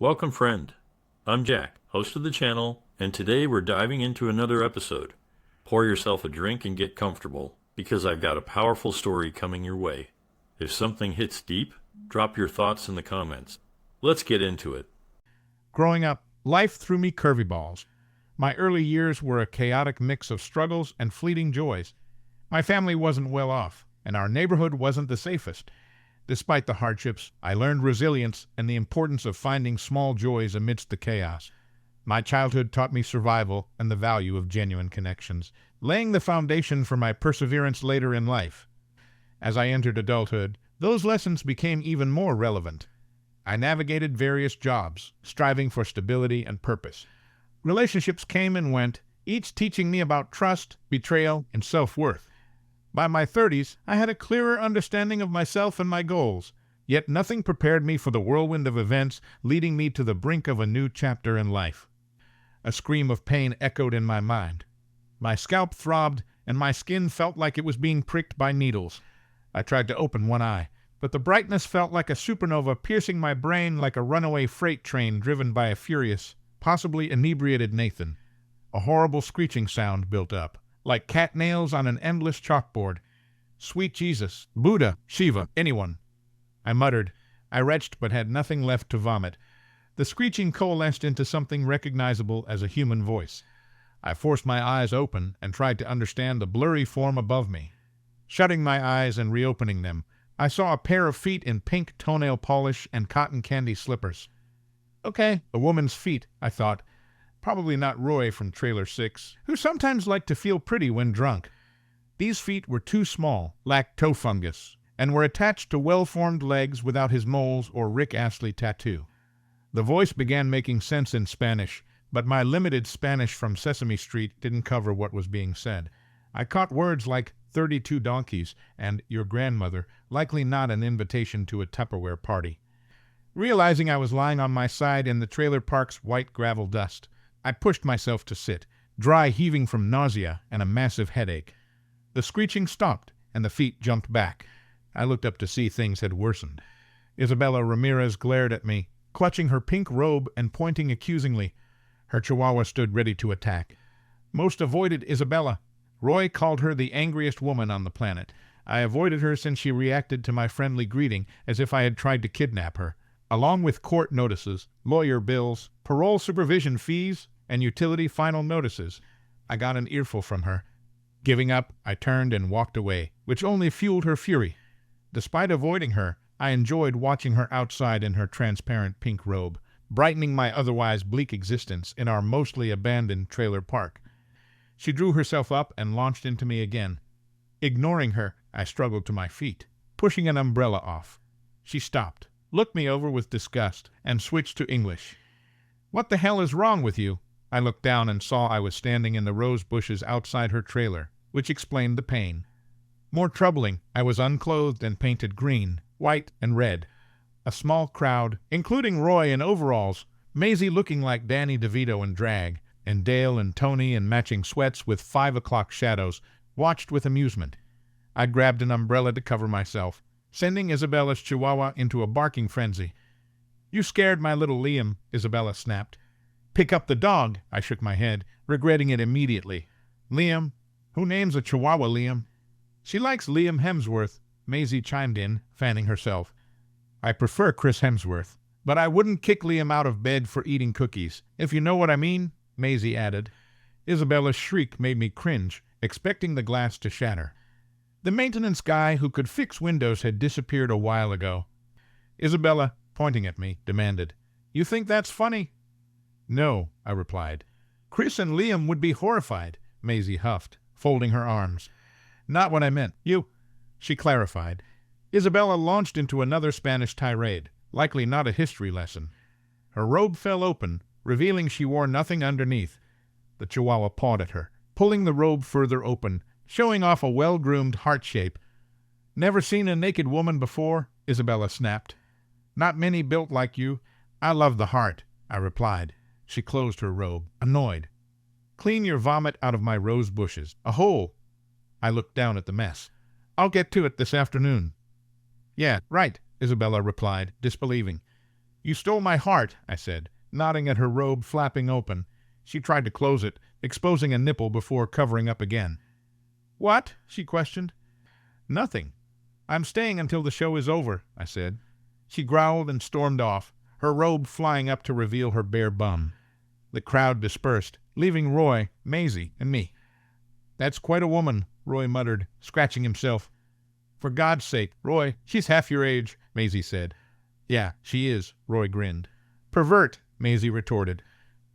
Welcome, friend. I'm Jack, host of the channel, and today we're diving into another episode. Pour yourself a drink and get comfortable, because I've got a powerful story coming your way. If something hits deep, drop your thoughts in the comments. Let's get into it. Growing up, life threw me curvy balls. My early years were a chaotic mix of struggles and fleeting joys. My family wasn't well off, and our neighborhood wasn't the safest. Despite the hardships, I learned resilience and the importance of finding small joys amidst the chaos. My childhood taught me survival and the value of genuine connections, laying the foundation for my perseverance later in life. As I entered adulthood, those lessons became even more relevant. I navigated various jobs, striving for stability and purpose. Relationships came and went, each teaching me about trust, betrayal, and self-worth. By my 30s, I had a clearer understanding of myself and my goals, yet nothing prepared me for the whirlwind of events leading me to the brink of a new chapter in life. A scream of pain echoed in my mind. My scalp throbbed, and my skin felt like it was being pricked by needles. I tried to open one eye, but the brightness felt like a supernova piercing my brain like a runaway freight train driven by a furious, possibly inebriated Nathan. A horrible screeching sound built up, like cat nails on an endless chalkboard. Sweet Jesus, Buddha, Shiva, anyone. I muttered. I retched but had nothing left to vomit. The screeching coalesced into something recognizable as a human voice. I forced my eyes open and tried to understand the blurry form above me. Shutting my eyes and reopening them, I saw a pair of feet in pink toenail polish and cotton candy slippers. Okay, a woman's feet, I thought. Probably not Roy from Trailer 6, who sometimes liked to feel pretty when drunk. These feet were too small, lacked toe fungus, and were attached to well-formed legs without his moles or Rick Astley tattoo. The voice began making sense in Spanish, but my limited Spanish from Sesame Street didn't cover what was being said. I caught words like 32 donkeys and your grandmother, likely not an invitation to a Tupperware party. Realizing I was lying on my side in the trailer park's white gravel dust, I pushed myself to sit, dry heaving from nausea and a massive headache. The screeching stopped, and the feet jumped back. I looked up to see things had worsened. Isabella Ramirez glared at me, clutching her pink robe and pointing accusingly. Her chihuahua stood ready to attack. Most avoided Isabella. Roy called her the angriest woman on the planet. I avoided her since she reacted to my friendly greeting as if I had tried to kidnap her. Along with court notices, lawyer bills, parole supervision fees, and utility final notices, I got an earful from her. Giving up, I turned and walked away, which only fueled her fury. Despite avoiding her, I enjoyed watching her outside in her transparent pink robe, brightening my otherwise bleak existence in our mostly abandoned trailer park. She drew herself up and launched into me again. Ignoring her, I struggled to my feet, pushing an umbrella off. She stopped, looked me over with disgust, and switched to English. "What the hell is wrong with you?" I looked down and saw I was standing in the rose bushes outside her trailer, which explained the pain. More troubling, I was unclothed and painted green, white, and red. A small crowd, including Roy in overalls, Maisie looking like Danny DeVito in drag, and Dale and Tony in matching sweats with 5 o'clock shadows, watched with amusement. I grabbed an umbrella to cover myself, sending Isabella's chihuahua into a barking frenzy. "You scared my little Liam," Isabella snapped. "Pick up the dog," I shook my head, regretting it immediately. "Liam? Who names a chihuahua Liam?" "She likes Liam Hemsworth," Maisie chimed in, fanning herself. "I prefer Chris Hemsworth, but I wouldn't kick Liam out of bed for eating cookies, if you know what I mean," Maisie added. Isabella's shriek made me cringe, expecting the glass to shatter. The maintenance guy who could fix windows had disappeared a while ago. Isabella, pointing at me, demanded, "You think that's funny?" "No," I replied. "Chris and Liam would be horrified," Maisie huffed, folding her arms. "Not what I meant. You—" She clarified. Isabella launched into another Spanish tirade, likely not a history lesson. Her robe fell open, revealing she wore nothing underneath. The chihuahua pawed at her, pulling the robe further open, showing off a well-groomed heart shape. "Never seen a naked woman before?" Isabella snapped. "Not many built like you. I love the heart," I replied. She closed her robe, annoyed. "Clean your vomit out of my rose bushes. A hole." I looked down at the mess. "I'll get to it this afternoon." "Yeah, right," Isabella replied, disbelieving. You stole my heart, I said, nodding at her robe flapping open. She tried to close it, exposing a nipple before covering up again. What? She questioned. Nothing. I'm staying until the show is over, I said. She growled and stormed off, her robe flying up to reveal her bare bum. The crowd dispersed, leaving Roy, Maisie, and me. That's quite a woman, Roy muttered, scratching himself. For God's sake, Roy, she's half your age, Maisie said. Yeah, she is, Roy grinned. Pervert, Maisie retorted.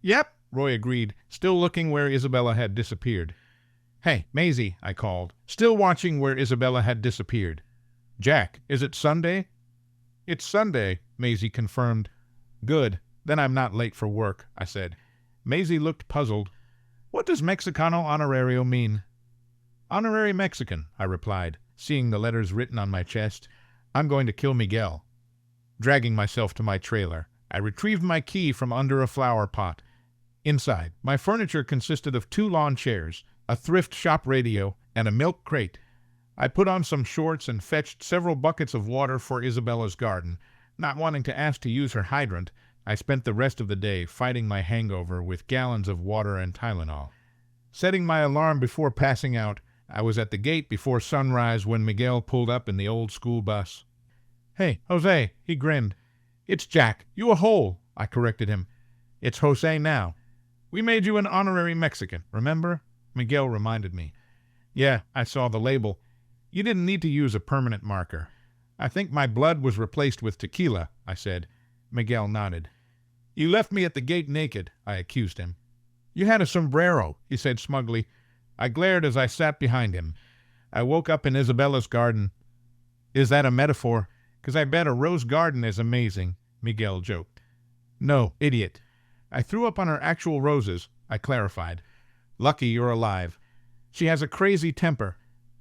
Yep, Roy agreed, still looking where Isabella had disappeared. Hey, Maisie, I called, still watching where Isabella had disappeared. Jack, is it Sunday? It's Sunday, Maisie confirmed. Good, then I'm not late for work, I said. Maisie looked puzzled. What does Mexicano Honorario mean? Honorary Mexican, I replied, seeing the letters written on my chest. I'm going to kill Miguel. Dragging myself to my trailer, I retrieved my key from under a flower pot. Inside, my furniture consisted of 2 lawn chairs, a thrift shop radio, and a milk crate. I put on some shorts and fetched several buckets of water for Isabella's garden. Not wanting to ask to use her hydrant, I spent the rest of the day fighting my hangover with gallons of water and Tylenol. Setting my alarm before passing out, I was at the gate before sunrise when Miguel pulled up in the old school bus. Hey, Jose, he grinned. It's Jack. You a hole, I corrected him. It's Jose now. We made you an honorary Mexican, remember? Miguel reminded me. Yeah, I saw the label. You didn't need to use a permanent marker. I think my blood was replaced with tequila, I said. Miguel nodded. You left me at the gate naked, I accused him. You had a sombrero, he said smugly. I glared as I sat behind him. I woke up in Isabella's garden. Is that a metaphor? 'Cause I bet a rose garden is amazing, Miguel joked. No, idiot. I threw up on her actual roses, I clarified. Lucky you're alive. She has a crazy temper.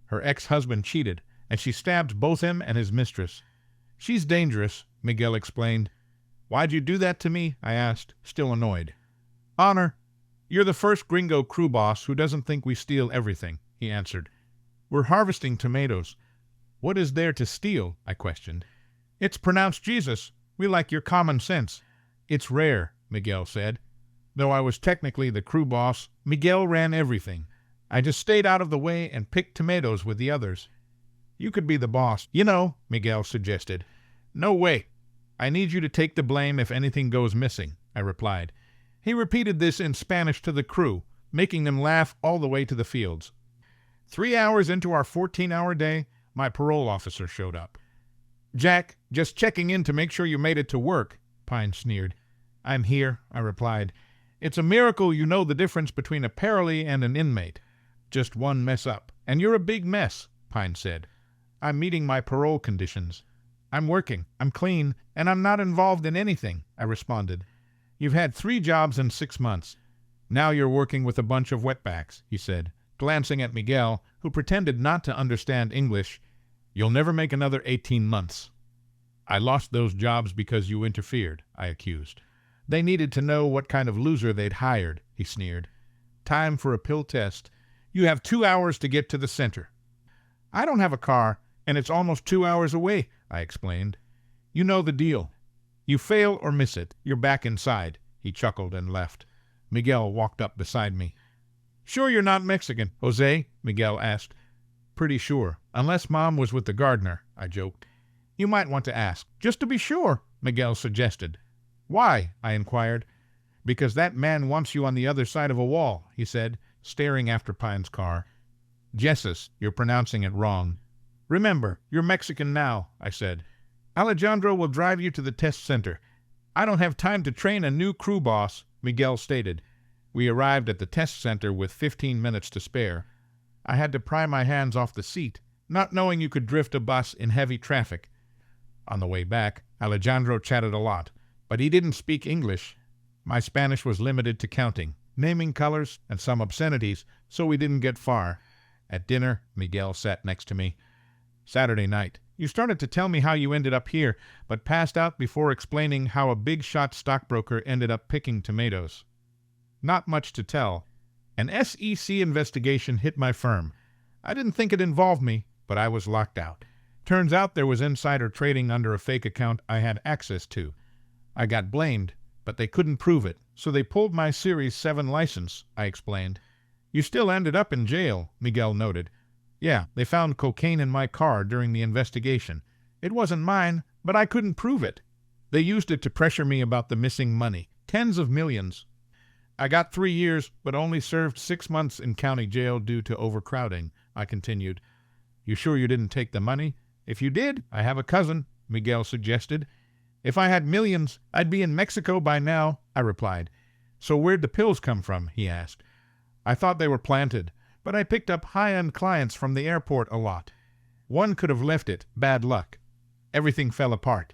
Her ex-husband cheated, and she stabbed both him and his mistress. She's dangerous, Miguel explained. Why'd you do that to me? I asked, still annoyed. Honor. You're the first gringo crew boss who doesn't think we steal everything, he answered. We're harvesting tomatoes. What is there to steal? I questioned. It's pronounced Jesus. We like your common sense. It's rare, Miguel said. Though I was technically the crew boss, Miguel ran everything. I just stayed out of the way and picked tomatoes with the others. You could be the boss, you know, Miguel suggested. No way. I need you to take the blame if anything goes missing, I replied. He repeated this in Spanish to the crew, making them laugh all the way to the fields. 3 hours into our 14-hour day, my parole officer showed up. Jack, just checking in to make sure you made it to work, Pine sneered. I'm here, I replied. It's a miracle you know the difference between a parolee and an inmate. Just one mess up, and you're a big mess, Pine said. I'm meeting my parole conditions. I'm working, I'm clean, and I'm not involved in anything, I responded. You've had 3 jobs in 6 months. Now you're working with a bunch of wetbacks, he said, glancing at Miguel, who pretended not to understand English. You'll never make another 18 months. I lost those jobs because you interfered, I accused. They needed to know what kind of loser they'd hired, he sneered. Time for a pill test. You have 2 hours to get to the center. I don't have a car, and it's almost 2 hours away, I explained. You know the deal. You fail or miss it, you're back inside, he chuckled and left. Miguel walked up beside me. Sure you're not Mexican, Jose? Miguel asked. Pretty sure, unless Mom was with the gardener, I joked. You might want to ask, just to be sure, Miguel suggested. Why? I inquired. Because that man wants you on the other side of a wall, he said, staring after Pine's car. Jesus, you're pronouncing it wrong. Remember, you're Mexican now, I said. Alejandro will drive you to the test center. I don't have time to train a new crew boss, Miguel stated. We arrived at the test center with 15 minutes to spare. I had to pry my hands off the seat, not knowing you could drift a bus in heavy traffic. On the way back, Alejandro chatted a lot, but he didn't speak English. My Spanish was limited to counting, naming colors, and some obscenities, so we didn't get far. At dinner, Miguel sat next to me. Saturday night. You started to tell me how you ended up here, but passed out before explaining how a big-shot stockbroker ended up picking tomatoes. Not much to tell. An SEC investigation hit my firm. I didn't think it involved me, but I was locked out. Turns out there was insider trading under a fake account I had access to. I got blamed, but they couldn't prove it, so they pulled my Series 7 license, I explained. You still ended up in jail, Miguel noted. Yeah, they found cocaine in my car during the investigation. It wasn't mine, but I couldn't prove it. They used it to pressure me about the missing money, tens of millions. I got 3 years, but only served 6 months in county jail due to overcrowding, I continued. You sure you didn't take the money? If you did, I have a cousin, Miguel suggested. If I had millions, I'd be in Mexico by now, I replied. So where'd the pills come from? He asked. I thought they were planted, but I picked up high-end clients from the airport a lot. One could have left it, bad luck. Everything fell apart.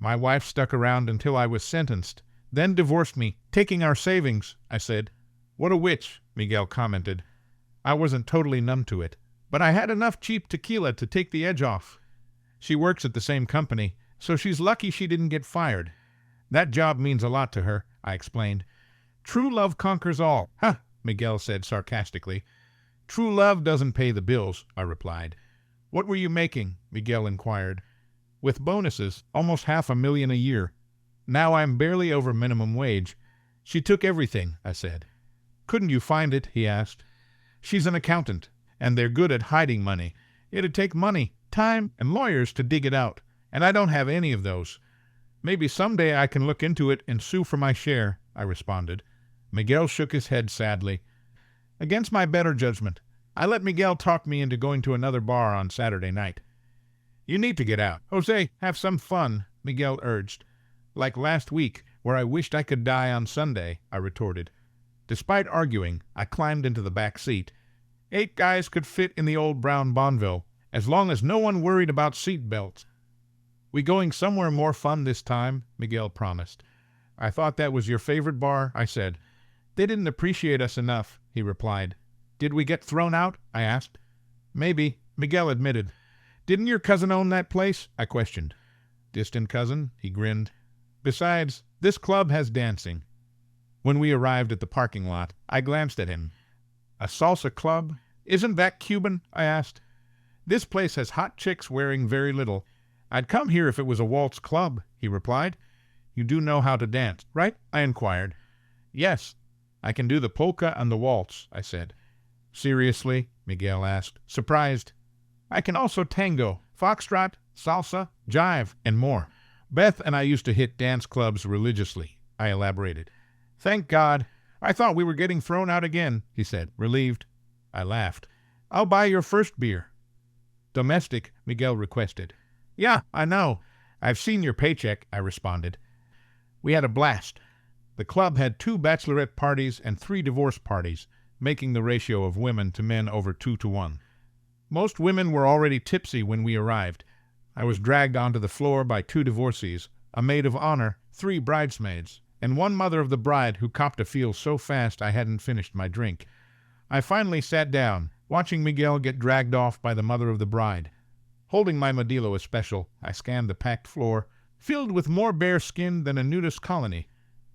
My wife stuck around until I was sentenced, then divorced me, taking our savings, I said. What a witch, Miguel commented. I wasn't totally numb to it, but I had enough cheap tequila to take the edge off. She works at the same company, so she's lucky she didn't get fired. That job means a lot to her, I explained. True love conquers all. Huh, Miguel said sarcastically. True love doesn't pay the bills, I replied. What were you making? Miguel inquired. With bonuses, almost $500,000 a year. Now I'm barely over minimum wage. She took everything, I said. Couldn't you find it? He asked. She's an accountant, and they're good at hiding money. It'd take money, time, and lawyers to dig it out, and I don't have any of those. Maybe someday I can look into it and sue for my share, I responded. Miguel shook his head sadly. Against my better judgment, I let Miguel talk me into going to another bar on Saturday night. You need to get out. Jose, have some fun, Miguel urged. Like last week, where I wished I could die on Sunday, I retorted. Despite arguing, I climbed into the back seat. 8 guys could fit in the old brown Bonneville, as long as no one worried about seat belts. We going somewhere more fun this time? Miguel promised. I thought that was your favorite bar, I said. They didn't appreciate us enough, he replied. Did we get thrown out? I asked. Maybe, Miguel admitted. Didn't your cousin own that place? I questioned. Distant cousin, he grinned. Besides, this club has dancing. When we arrived at the parking lot, I glanced at him. A salsa club? Isn't that Cuban? I asked. This place has hot chicks wearing very little. I'd come here if it was a waltz club, he replied. You do know how to dance, right? I inquired. Yes, I can do the polka and the waltz, I said. Seriously? Miguel asked, surprised. I can also tango, foxtrot, salsa, jive, and more. Beth and I used to hit dance clubs religiously, I elaborated. Thank God. I thought we were getting thrown out again, he said, relieved. I laughed. I'll buy your first beer. Domestic, Miguel requested. Yeah, I know. I've seen your paycheck, I responded. We had a blast. The club had 2 bachelorette parties and 3 divorce parties, making the ratio of women to men over 2 to 1. Most women were already tipsy when we arrived. I was dragged onto the floor by 2 divorcees, a maid of honor, 3 bridesmaids, and one mother of the bride who copped a feel so fast I hadn't finished my drink. I finally sat down, watching Miguel get dragged off by the mother of the bride. Holding my Modelo Especial, I scanned the packed floor, filled with more bare skin than a nudist colony.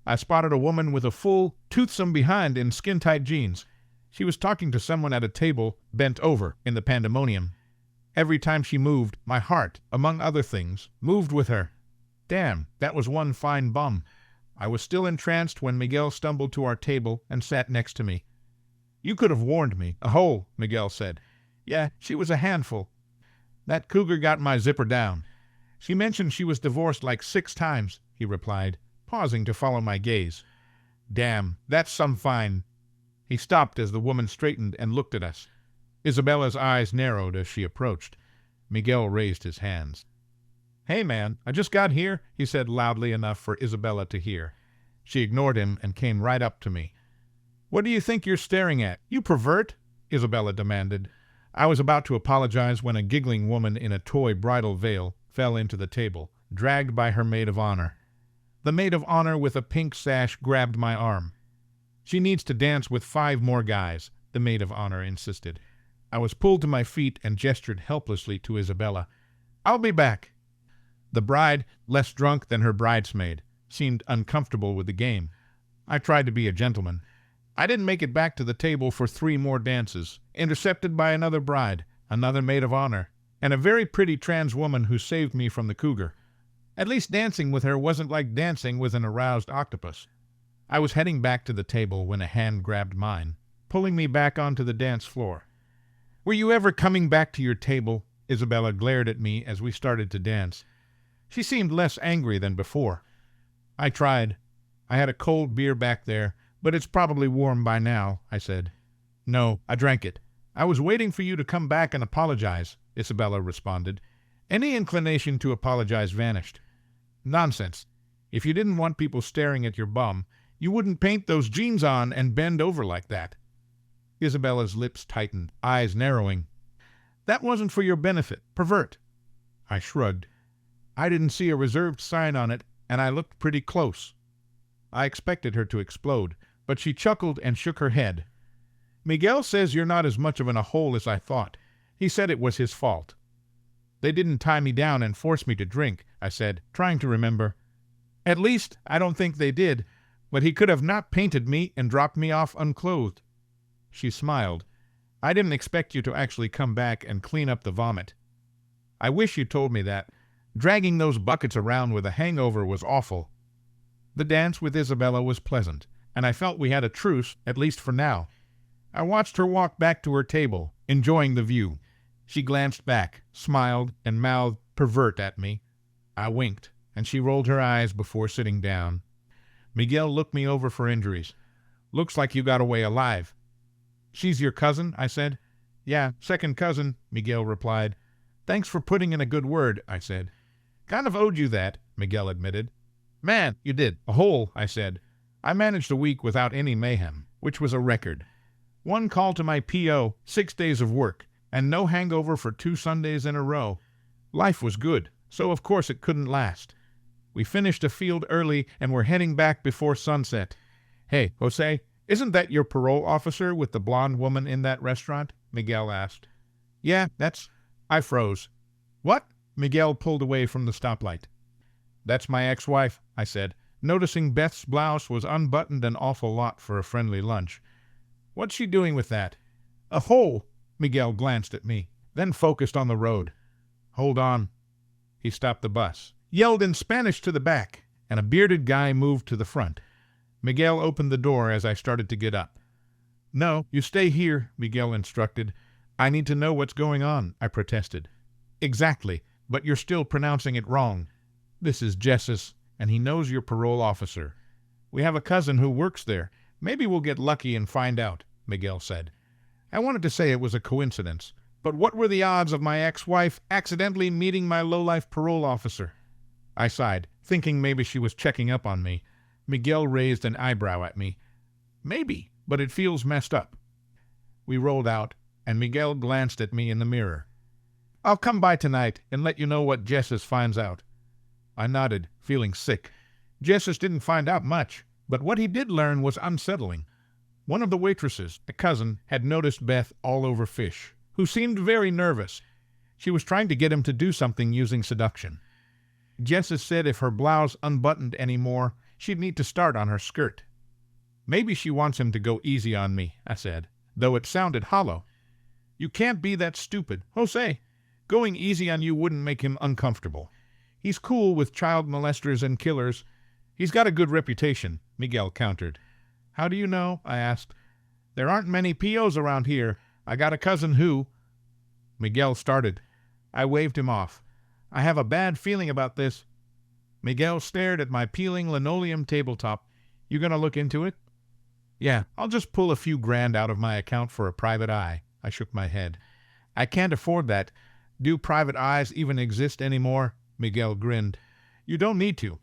I spotted a woman with a full, toothsome behind in skin-tight jeans. She was talking to someone at a table, bent over, in the pandemonium. Every time she moved, my heart, among other things, moved with her. Damn, that was one fine bum. I was still entranced when Miguel stumbled to our table and sat next to me. You could have warned me. A hole, Miguel said. Yeah, she was a handful. That cougar got my zipper down. She mentioned she was divorced like 6 times, he replied, pausing to follow my gaze. Damn, that's some fine. He stopped as the woman straightened and looked at us. Isabella's eyes narrowed as she approached. Miguel raised his hands. Hey, man, I just got here, he said loudly enough for Isabella to hear. She ignored him and came right up to me. What do you think you're staring at, you pervert? Isabella demanded. I was about to apologize when a giggling woman in a toy bridal veil fell into the table, dragged by her maid of honor. The maid of honor with a pink sash grabbed my arm. She needs to dance with 5 more guys, the maid of honor insisted. I was pulled to my feet and gestured helplessly to Isabella. I'll be back. The bride, less drunk than her bridesmaid, seemed uncomfortable with the game. I tried to be a gentleman. I didn't make it back to the table for 3 more dances, intercepted by another bride, another maid of honor, and a very pretty trans woman who saved me from the cougar. At least dancing with her wasn't like dancing with an aroused octopus. I was heading back to the table when a hand grabbed mine, pulling me back onto the dance floor. "Were you ever coming back to your table?" Isabella glared at me as we started to dance. She seemed less angry than before. I tried. "I had a cold beer back there, but it's probably warm by now," I said. "No, I drank it. I was waiting for you to come back and apologize," Isabella responded. Any inclination to apologize vanished. "Nonsense. If you didn't want people staring at your bum, you wouldn't paint those jeans on and bend over like that." Isabella's lips tightened, eyes narrowing. "That wasn't for your benefit, pervert." I shrugged. "I didn't see a reserved sign on it, and I looked pretty close." I expected her to explode, but she chuckled and shook her head. "Miguel says you're not as much of a hole as I thought. He said it was his fault." "They didn't tie me down and force me to drink," I said, trying to remember. "At least, I don't think they did, but he could have not painted me and dropped me off unclothed." She smiled. "I didn't expect you to actually come back and clean up the vomit." "I wish you told me that. Dragging those buckets around with a hangover was awful." The dance with Isabella was pleasant, and I felt we had a truce, at least for now. I watched her walk back to her table, enjoying the view. She glanced back, smiled, and mouthed "pervert" at me. I winked, and she rolled her eyes before sitting down. Miguel looked me over for injuries. "Looks like you got away alive." "She's your cousin?" I said. "Yeah, second cousin," Miguel replied. "Thanks for putting in a good word," I said. "Kind of owed you that," Miguel admitted. "Man, you did. A hole," I said. I managed a week without any mayhem, which was a record. One call to my P.O., 6 days of work, and no hangover for 2 Sundays in a row. Life was good, so of course it couldn't last. We finished a field early and were heading back before sunset. "Hey, Jose, isn't that your parole officer with the blonde woman in that restaurant?" Miguel asked. "Yeah, that's—" I froze. "What?" Miguel pulled away from the stoplight. "That's my ex-wife," I said, noticing Beth's blouse was unbuttoned an awful lot for a friendly lunch. "What's she doing with that?" "A hole." Miguel glanced at me, then focused on the road. "Hold on." He stopped the bus, yelled in Spanish to the back, and a bearded guy moved to the front. Miguel opened the door as I started to get up. "No, you stay here," Miguel instructed. "I need to know what's going on," I protested. "Exactly, but you're still pronouncing it wrong. This is Jessus, and he knows your parole officer. We have a cousin who works there. Maybe we'll get lucky and find out," Miguel said. I wanted to say it was a coincidence, but what were the odds of my ex-wife accidentally meeting my low-life parole officer? I sighed, thinking maybe she was checking up on me. Miguel raised an eyebrow at me. "Maybe, but it feels messed up." We rolled out, and Miguel glanced at me in the mirror. "I'll come by tonight and let you know what Jessus finds out." I nodded, feeling sick. Jessus didn't find out much, but what he did learn was unsettling. One of the waitresses, a cousin, had noticed Beth all over Fish, who seemed very nervous. She was trying to get him to do something using seduction. Jessus said if her blouse unbuttoned any more, she'd need to start on her skirt. "Maybe she wants him to go easy on me," I said, though it sounded hollow. "You can't be that stupid. Jose, going easy on you wouldn't make him uncomfortable. He's cool with child molesters and killers. He's got a good reputation," Miguel countered. "How do you know?" I asked. "There aren't many P.O.s around here. I got a cousin who—" Miguel started. I waved him off. "I have a bad feeling about this." Miguel stared at my peeling linoleum tabletop. "You gonna look into it?" "Yeah, I'll just pull a few grand out of my account for a private eye." I shook my head. "I can't afford that. Do private eyes even exist anymore?" Miguel grinned. "You don't need to.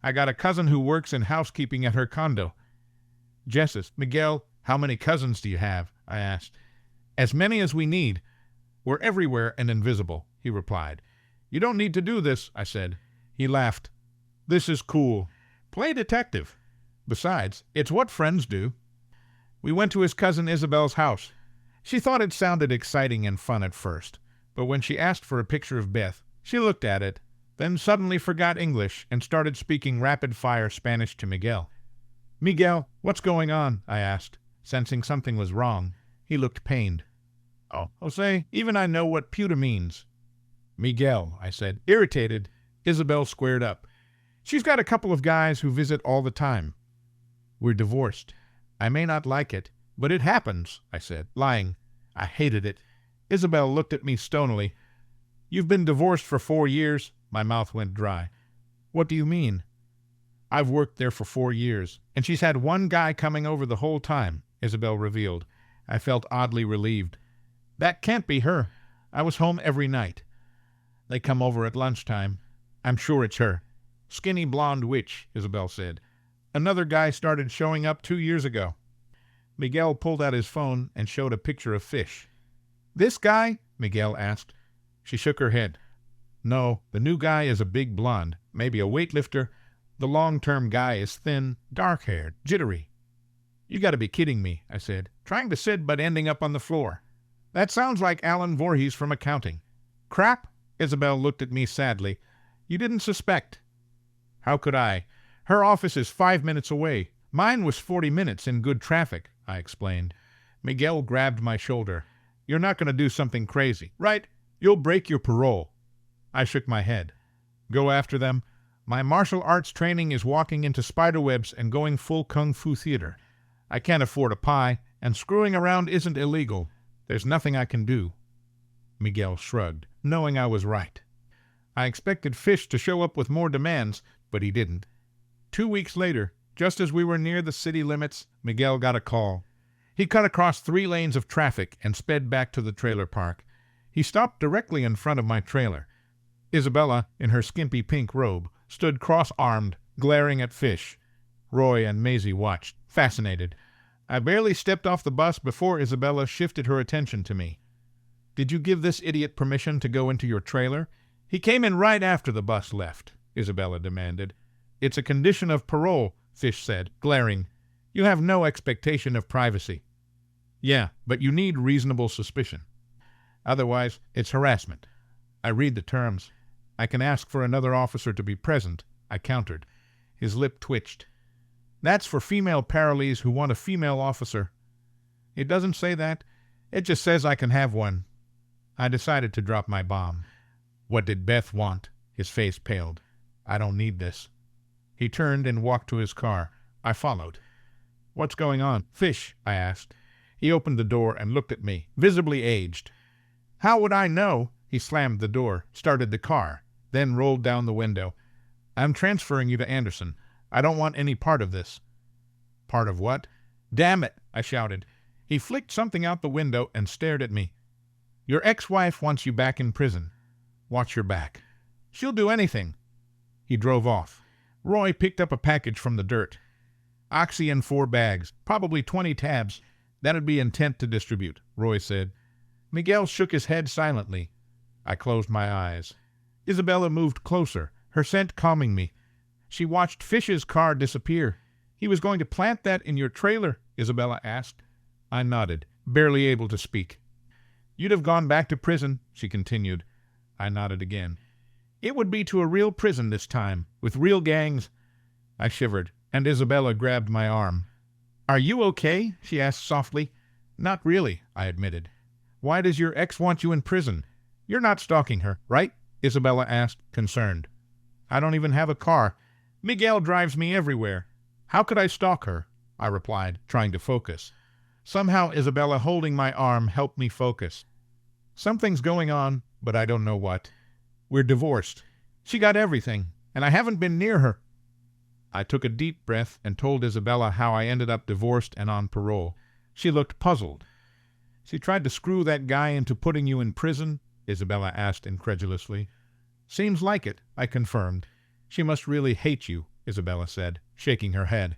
I got a cousin who works in housekeeping at her condo." "Jessus, Miguel, how many cousins do you have?" I asked. "As many as we need. We're everywhere and invisible," he replied. "You don't need to do this," I said. He laughed. "This is cool. Play detective. Besides, it's what friends do." We went to his cousin Isabel's house. She thought it sounded exciting and fun at first, but when she asked for a picture of Beth, she looked at it, then suddenly forgot English and started speaking rapid-fire Spanish to Miguel. "Miguel, what's going on?" I asked, sensing something was wrong. He looked pained. "Oh, Jose, even I know what puta means." "Miguel," I said, irritated. Isabel squared up. She's got a couple of guys who visit all the time. We're divorced. I may not like it, but it happens, I said, lying. I hated it. Isabel looked at me stonily. You've been divorced for 4 years? My mouth went dry. What do you mean? I've worked there for 4 years, and she's had one guy coming over the whole time, Isabel revealed. I felt oddly relieved. That can't be her. I was home every night. They come over at lunchtime. I'm sure it's her. Skinny blonde witch, Isabel said. Another guy started showing up 2 years ago. Miguel pulled out his phone and showed a picture of Fish. This guy? Miguel asked. She shook her head. No, the new guy is a big blonde, maybe a weightlifter. The long-term guy is thin, dark-haired, jittery. You gotta be kidding me, I said, trying to sit but ending up on the floor. That sounds like Alan Voorhees from accounting. Crap? Isabel looked at me sadly. You didn't suspect. How could I? Her office is 5 minutes away. Mine was 40 minutes in good traffic, I explained. Miguel grabbed my shoulder. You're not going to do something crazy, right? You'll break your parole. I shook my head. Go after them? My martial arts training is walking into spiderwebs and going full kung fu theater. I can't afford a pie, and screwing around isn't illegal. There's nothing I can do. Miguel shrugged, knowing I was right. I expected Fish to show up with more demands, but he didn't. 2 weeks later, just as we were near the city limits, Miguel got a call. He cut across 3 lanes of traffic and sped back to the trailer park. He stopped directly in front of my trailer. Isabella, in her skimpy pink robe, stood cross-armed, glaring at Fish. Roy and Maisie watched, fascinated. I barely stepped off the bus before Isabella shifted her attention to me. Did you give this idiot permission to go into your trailer? He came in right after the bus left, Isabella demanded. It's a condition of parole, Fish said, glaring. You have no expectation of privacy. Yeah, but you need reasonable suspicion. Otherwise, it's harassment. I read the terms. I can ask for another officer to be present, I countered. His lip twitched. That's for female parolees who want a female officer. It doesn't say that. It just says I can have one. I decided to drop my bomb. What did Beth want? His face paled. I don't need this. He turned and walked to his car. I followed. What's going on? Fish, I asked. He opened the door and looked at me, visibly aged. How would I know? He slammed the door, started the car, then rolled down the window. I'm transferring you to Anderson. I don't want any part of this. Part of what? Damn it, I shouted. He flicked something out the window and stared at me. Your ex-wife wants you back in prison. Watch your back. She'll do anything. He drove off. Roy picked up a package from the dirt. Oxy in 4 bags, probably 20 tabs. That'd be intent to distribute, Roy said. Miguel shook his head silently. I closed my eyes. Isabella moved closer, her scent calming me. She watched Fish's car disappear. He was going to plant that in your trailer, Isabella asked. I nodded, barely able to speak. You'd have gone back to prison, she continued. I nodded again. It would be to a real prison this time, with real gangs. I shivered, and Isabella grabbed my arm. Are you okay? She asked softly. Not really, I admitted. Why does your ex want you in prison? You're not stalking her, right? Isabella asked, concerned. I don't even have a car. Miguel drives me everywhere. How could I stalk her? I replied, trying to focus. Somehow Isabella holding my arm helped me focus. Something's going on, but I don't know what. We're divorced. She got everything, and I haven't been near her. I took a deep breath and told Isabella how I ended up divorced and on parole. She looked puzzled. She tried to screw that guy into putting you in prison? Isabella asked incredulously. Seems like it, I confirmed. She must really hate you, Isabella said, shaking her head.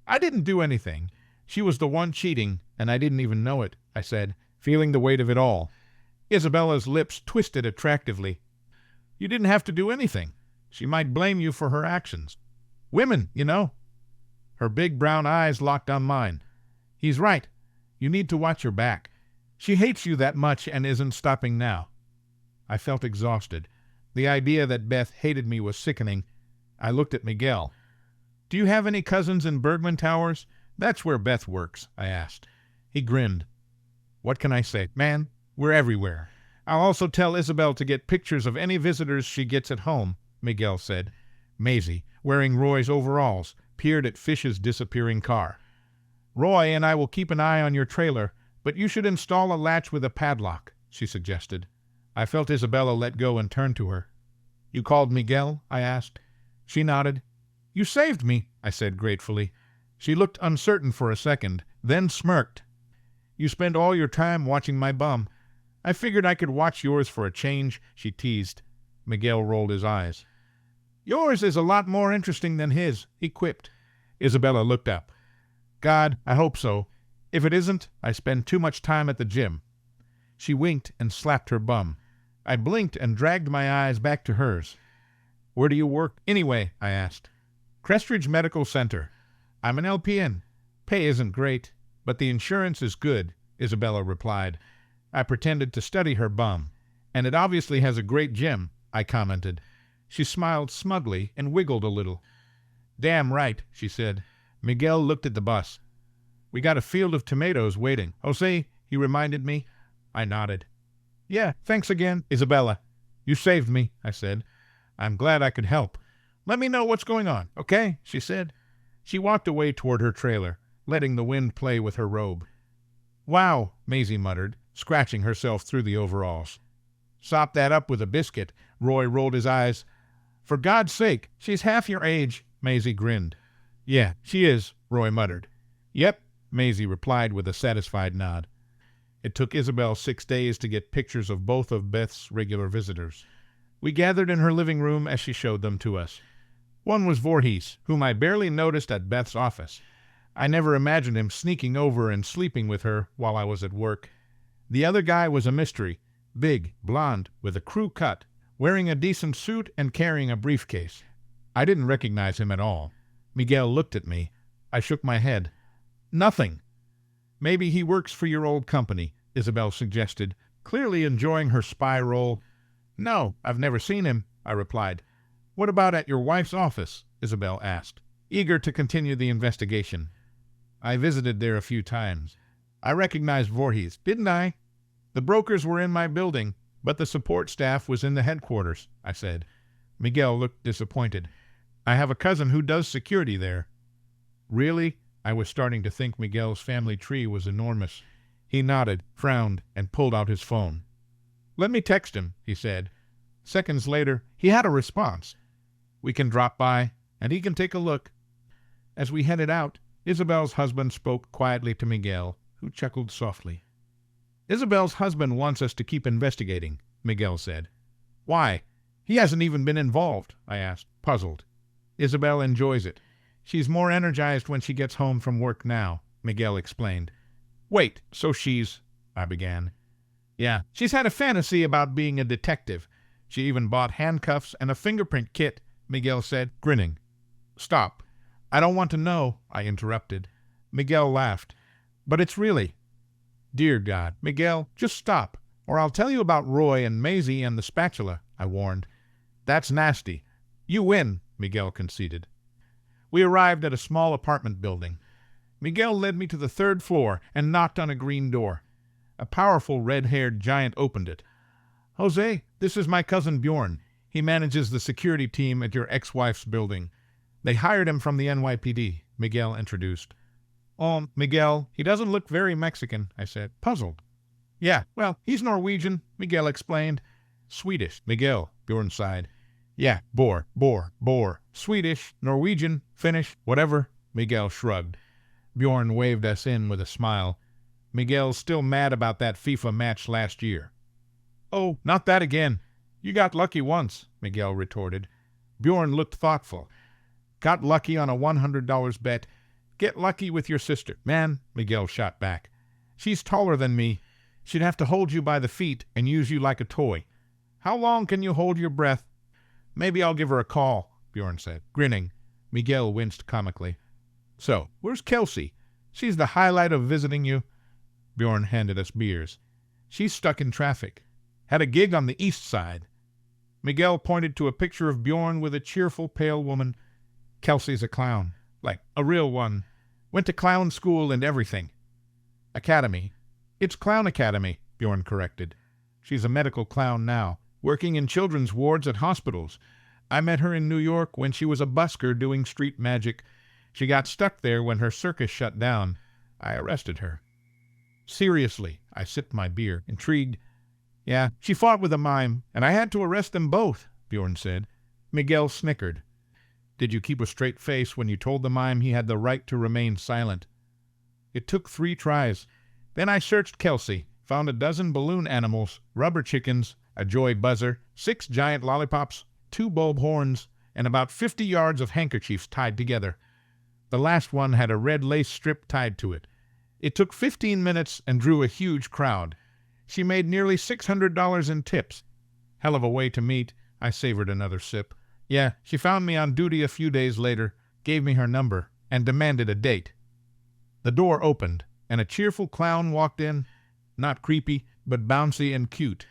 I didn't do anything. She was the one cheating, and I didn't even know it, I said, feeling the weight of it all. Isabella's lips twisted attractively. You didn't have to do anything. She might blame you for her actions. Women, you know. Her big brown eyes locked on mine. He's right. You need to watch your back. She hates you that much and isn't stopping now. I felt exhausted. The idea that Beth hated me was sickening. I looked at Miguel. Do you have any cousins in Bergman Towers? That's where Beth works, I asked. He grinned. What can I say? Man, we're everywhere. I'll also tell Isabel to get pictures of any visitors she gets at home. Miguel said. Maisie, wearing Roy's overalls, peered at Fish's disappearing car. Roy and I will keep an eye on your trailer, but you should install a latch with a padlock, she suggested. I felt Isabella let go and turn to her. You called Miguel? I asked. She nodded. You saved me, I said gratefully. She looked uncertain for a second, then smirked. You spend all your time watching my bum. I figured I could watch yours for a change, she teased. Miguel rolled his eyes. Yours is a lot more interesting than his, he quipped. Isabella looked up. God, I hope so. If it isn't, I spend too much time at the gym. She winked and slapped her bum. I blinked and dragged my eyes back to hers. Where do you work anyway? I asked. Crestridge Medical Center. I'm an LPN. Pay isn't great, but the insurance is good, Isabella replied. I pretended to study her bum. And it obviously has a great gym, I commented. She smiled smugly and wiggled a little. Damn right, she said. Miguel looked at the bus. We got a field of tomatoes waiting. Jose, he reminded me. I nodded. Yeah, thanks again, Isabella. You saved me, I said. I'm glad I could help. Let me know what's going on, okay? She said. She walked away toward her trailer, letting the wind play with her robe. Wow, Maisie muttered, scratching herself through the overalls. Sop that up with a biscuit. Roy rolled his eyes. For God's sake, she's half your age, Maisie grinned. Yeah, she is, Roy muttered. Yep, Maisie replied with a satisfied nod. It took Isabel 6 days to get pictures of both of Beth's regular visitors. We gathered in her living room as she showed them to us. One was Voorhees, whom I barely noticed at Beth's office. I never imagined him sneaking over and sleeping with her while I was at work. The other guy was a mystery, big, blond, with a crew cut, wearing a decent suit and carrying a briefcase. I didn't recognize him at all. Miguel looked at me. I shook my head. Nothing. Maybe he works for your old company, Isabel suggested, clearly enjoying her spy role. No, I've never seen him, I replied. What about at your wife's office? Isabel asked, eager to continue the investigation. I visited there a few times. I recognized Voorhees, didn't I? The brokers were in my building, but the support staff was in the headquarters, I said. Miguel looked disappointed. I have a cousin who does security there. Really? I was starting to think Miguel's family tree was enormous. He nodded, frowned, and pulled out his phone. Let me text him, he said. Seconds later, he had a response. We can drop by, and he can take a look. As we headed out, Isabel's husband spoke quietly to Miguel, who chuckled softly. Isabel's husband wants us to keep investigating, Miguel said. Why? He hasn't even been involved, I asked, puzzled. Isabel enjoys it. She's more energized when she gets home from work now, Miguel explained. Wait, so she's... I began. Yeah, she's had a fantasy about being a detective. She even bought handcuffs and a fingerprint kit, Miguel said, grinning. Stop. I don't want to know, I interrupted. Miguel laughed. But it's really... Dear God, Miguel, just stop, or I'll tell you about Roy and Maisie and the spatula, I warned. That's nasty. You win, Miguel conceded. We arrived at a small apartment building. Miguel led me to the 3rd floor and knocked on a green door. A powerful red-haired giant opened it. Jose, this is my cousin Bjorn. He manages the security team at your ex-wife's building. They hired him from the NYPD, Miguel introduced. Miguel, he doesn't look very Mexican, I said, puzzled. Yeah, well, he's Norwegian, Miguel explained. Swedish, Miguel, Bjorn sighed. Yeah, Boer. Swedish, Norwegian, Finnish, whatever, Miguel shrugged. Bjorn waved us in with a smile. Miguel's still mad about that FIFA match last year. Oh, not that again. You got lucky once, Miguel retorted. Bjorn looked thoughtful. Got lucky on a $100 bet. Get lucky with your sister. Man, Miguel shot back. She's taller than me. She'd have to hold you by the feet and use you like a toy. How long can you hold your breath? Maybe I'll give her a call, Bjorn said, grinning. Miguel winced comically. So, where's Kelsey? She's the highlight of visiting you. Bjorn handed us beers. She's stuck in traffic. Had a gig on the east side. Miguel pointed to a picture of Bjorn with a cheerful, pale woman. Kelsey's a clown. Like, a real one. Went to clown school and everything. Academy. It's Clown Academy, Bjorn corrected. She's a medical clown now, working in children's wards at hospitals. I met her in New York when she was a busker doing street magic. She got stuck there when her circus shut down. I arrested her." "Seriously?" I sipped my beer, intrigued. "Yeah, she fought with a mime, and I had to arrest them both," Bjorn said. Miguel snickered. "Did you keep a straight face when you told the mime he had the right to remain silent?" "It took 3 tries. Then I searched Kelsey, found a dozen balloon animals, rubber chickens, a joy buzzer, 6 giant lollipops, 2 bulb horns, and about 50 yards of handkerchiefs tied together. The last one had a red lace strip tied to it. It took 15 minutes and drew a huge crowd. She made nearly $600 in tips. Hell of a way to meet." I savored another sip. "Yeah, she found me on duty a few days later, gave me her number, and demanded a date." The door opened, and a cheerful clown walked in. Not creepy, but bouncy and cute.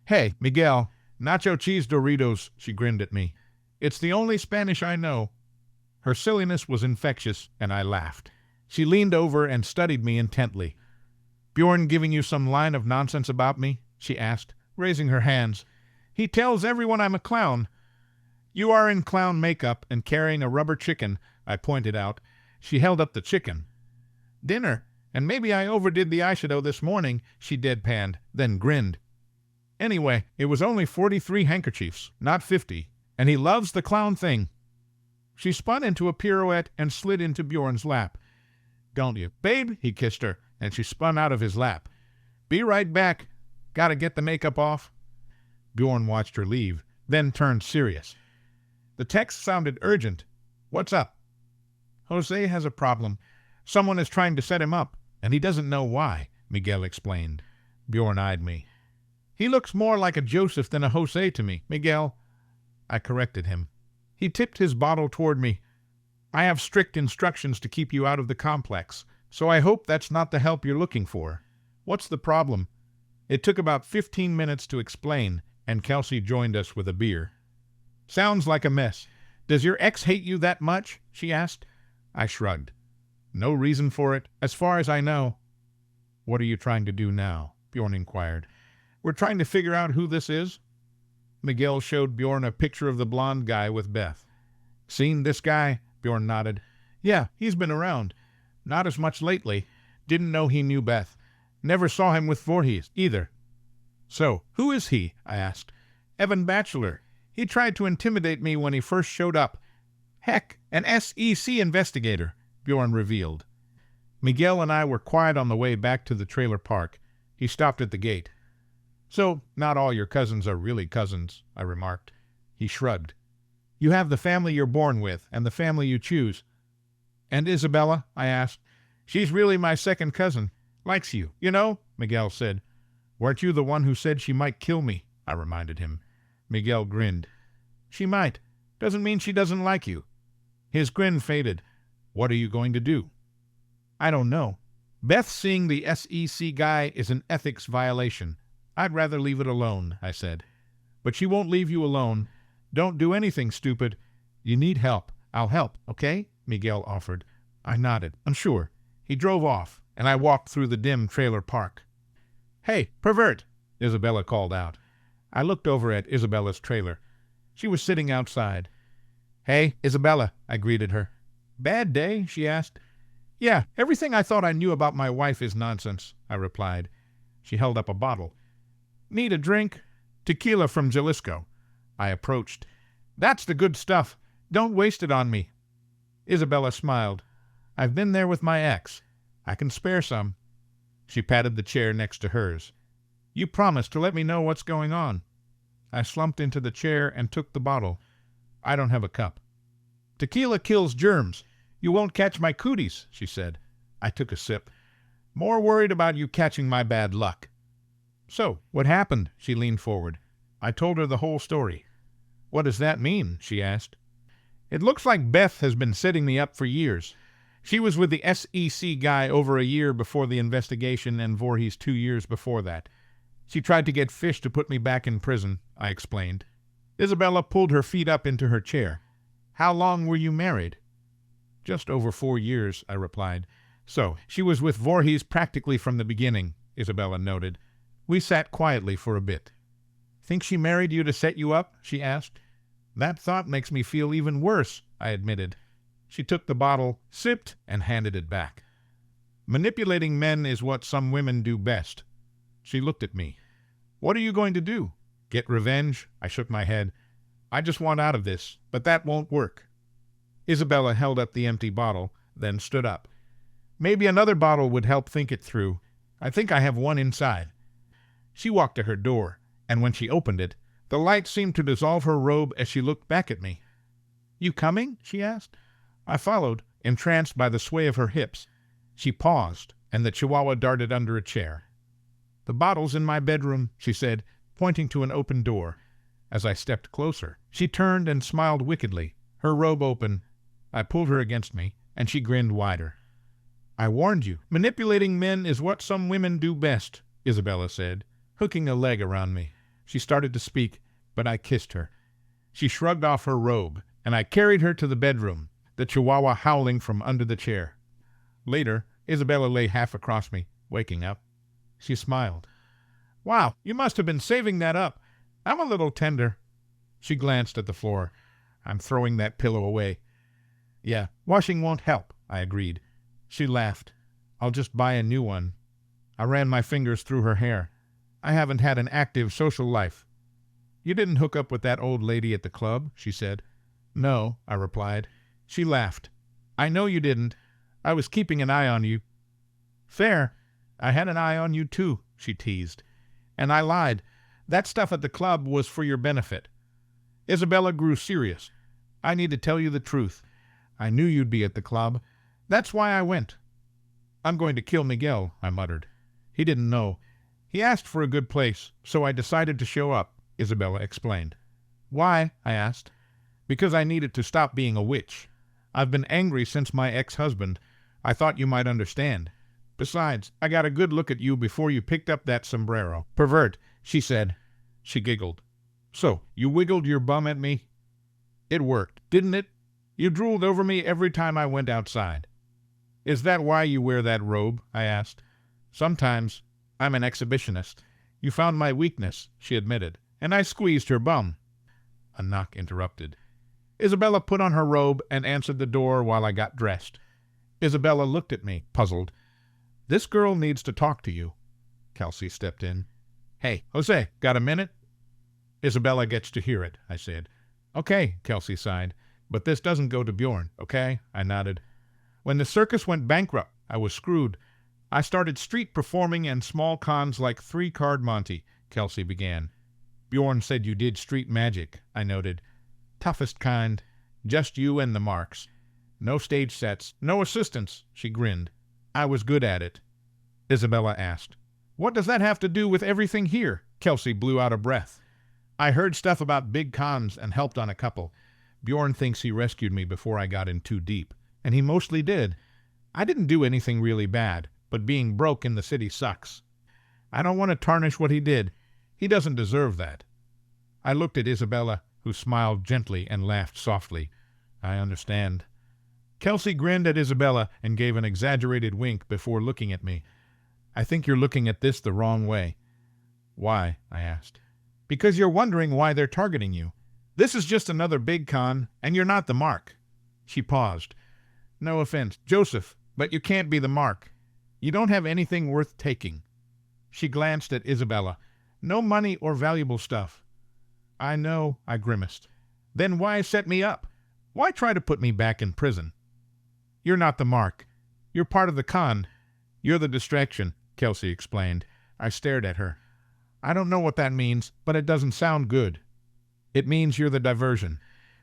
"Hey, Miguel, nacho cheese Doritos," she grinned at me. "It's the only Spanish I know." Her silliness was infectious, and I laughed. She leaned over and studied me intently. "Bjorn giving you some line of nonsense about me?" she asked, raising her hands. "He tells everyone I'm a clown." "You are in clown makeup and carrying a rubber chicken," I pointed out. She held up the chicken. "Dinner, and maybe I overdid the eyeshadow this morning," she deadpanned, then grinned. "Anyway, it was only 43 handkerchiefs, not 50, and he loves the clown thing." She spun into a pirouette and slid into Bjorn's lap. "Don't you, babe?" He kissed her, and she spun out of his lap. "Be right back. Gotta get the makeup off." Bjorn watched her leave, then turned serious. The text sounded urgent. "What's up?" "Jose has a problem. Someone is trying to set him up, and he doesn't know why," Miguel explained. Bjorn eyed me. "He looks more like a Joseph than a Jose to me, Miguel." I corrected him. He tipped his bottle toward me. "I have strict instructions to keep you out of the complex, so I hope that's not the help you're looking for. What's the problem?" It took about 15 minutes to explain, and Kelsey joined us with a beer. "Sounds like a mess. Does your ex hate you that much?" she asked. I shrugged. "No reason for it, as far as I know." "What are you trying to do now?" Bjorn inquired. "We're trying to figure out who this is." Miguel showed Bjorn a picture of the blonde guy with Beth. "Seen this guy?" Bjorn nodded. "Yeah, he's been around. Not as much lately. Didn't know he knew Beth. Never saw him with Voorhees, either." "So, who is he?" I asked. "Evan Batchelor. He tried to intimidate me when he first showed up. Heck, an SEC investigator," Bjorn revealed. Miguel and I were quiet on the way back to the trailer park. He stopped at the gate. "So, not all your cousins are really cousins," I remarked. He shrugged. "You have the family you're born with, and the family you choose." "And Isabella?" I asked. "She's really my second cousin. Likes you, you know," Miguel said. "Weren't you the one who said she might kill me?" I reminded him. Miguel grinned. "She might. Doesn't mean she doesn't like you." His grin faded. "What are you going to do?" "I don't know. Beth seeing the SEC guy is an ethics violation. I'd rather leave it alone," I said. "But she won't leave you alone. Don't do anything stupid. You need help. I'll help, okay?" Miguel offered. I nodded, unsure. He drove off, and I walked through the dim trailer park. "Hey, pervert!" Isabella called out. I looked over at Isabella's trailer. She was sitting outside. "Hey, Isabella," I greeted her. "Bad day?" she asked. "Yeah, everything I thought I knew about my wife is nonsense," I replied. She held up a bottle. "Need a drink?" "Tequila from Jalisco." I approached. "That's the good stuff. Don't waste it on me." Isabella smiled. "I've been there with my ex. I can spare some." She patted the chair next to hers. "You promised to let me know what's going on." I slumped into the chair and took the bottle. "I don't have a cup." "Tequila kills germs. You won't catch my cooties," she said. I took a sip. "More worried about you catching my bad luck." "So, what happened?" She leaned forward. I told her the whole story. "What does that mean?" she asked. "It looks like Beth has been setting me up for years. She was with the SEC guy over a year before the investigation and Voorhees 2 years before that. She tried to get Fish to put me back in prison," I explained. Isabella pulled her feet up into her chair. "How long were you married?" "Just over 4 years," I replied. "So, she was with Voorhees practically from the beginning," Isabella noted. We sat quietly for a bit. "Think she married you to set you up?" she asked. That thought makes me feel even worse, I admitted. She took the bottle, sipped, and handed it back. Manipulating men is what some women do best. She looked at me. What are you going to do? Get revenge? I shook my head. I just want out of this, but that won't work. Isabella held up the empty bottle, then stood up. Maybe another bottle would help think it through. I think I have one inside. She walked to her door, and when she opened it, the light seemed to dissolve her robe as she looked back at me. You coming? She asked. I followed, entranced by the sway of her hips. She paused, and the Chihuahua darted under a chair. The bottle's in my bedroom, she said, pointing to an open door. As I stepped closer, she turned and smiled wickedly, her robe open. I pulled her against me, and she grinned wider. I warned you. Manipulating men is what some women do best, Isabella said, hooking a leg around me. She started to speak, but I kissed her. She shrugged off her robe, and I carried her to the bedroom, the Chihuahua howling from under the chair. Later, Isabella lay half across me, waking up. She smiled. Wow, you must have been saving that up. I'm a little tender. She glanced at the floor. I'm throwing that pillow away. Yeah, washing won't help, I agreed. She laughed. I'll just buy a new one. I ran my fingers through her hair. I haven't had an active social life. You didn't hook up with that old lady at the club, she said. No, I replied. She laughed. I know you didn't. I was keeping an eye on you. Fair. I had an eye on you too, she teased. And I lied. That stuff at the club was for your benefit. Isabella grew serious. I need to tell you the truth. I knew you'd be at the club. That's why I went. I'm going to kill Miguel, I muttered. He didn't know. He asked for a good place, so I decided to show up, Isabella explained. Why? I asked. Because I needed to stop being a witch. I've been angry since my ex-husband. I thought you might understand. Besides, I got a good look at you before you picked up that sombrero. Pervert, she said. She giggled. So, you wiggled your bum at me? It worked, didn't it? You drooled over me every time I went outside. Is that why you wear that robe? I asked. Sometimes. I'm an exhibitionist. You found my weakness, she admitted, and I squeezed her bum. A knock interrupted. Isabella put on her robe and answered the door while I got dressed. Isabella looked at me, puzzled. This girl needs to talk to you. Kelsey stepped in. Hey, Jose, got a minute? Isabella gets to hear it, I said. Okay, Kelsey sighed. But this doesn't go to Bjorn, okay? I nodded. When the circus went bankrupt, I was screwed. I started street performing and small cons like 3-Card Monte, Kelsey began. Bjorn said you did street magic, I noted. Toughest kind. Just you and the marks. No stage sets, no assistants, she grinned. I was good at it. Isabella asked. What does that have to do with everything here? Kelsey blew out a breath. I heard stuff about big cons and helped on a couple. Bjorn thinks he rescued me before I got in too deep, and he mostly did. I didn't do anything really bad, but being broke in the city sucks. I don't want to tarnish what he did. He doesn't deserve that. I looked at Isabella, who smiled gently and laughed softly. I understand. Kelsey grinned at Isabella and gave an exaggerated wink before looking at me. I think you're looking at this the wrong way. Why? I asked. Because you're wondering why they're targeting you. This is just another big con, and you're not the mark. She paused. No offense, Joseph, but you can't be the mark. You don't have anything worth taking. She glanced at Isabella. No money or valuable stuff. I know, I grimaced. Then why set me up? Why try to put me back in prison? You're not the mark. You're part of the con. You're the distraction, Kelsey explained. I stared at her. I don't know what that means, but it doesn't sound good. It means you're the diversion.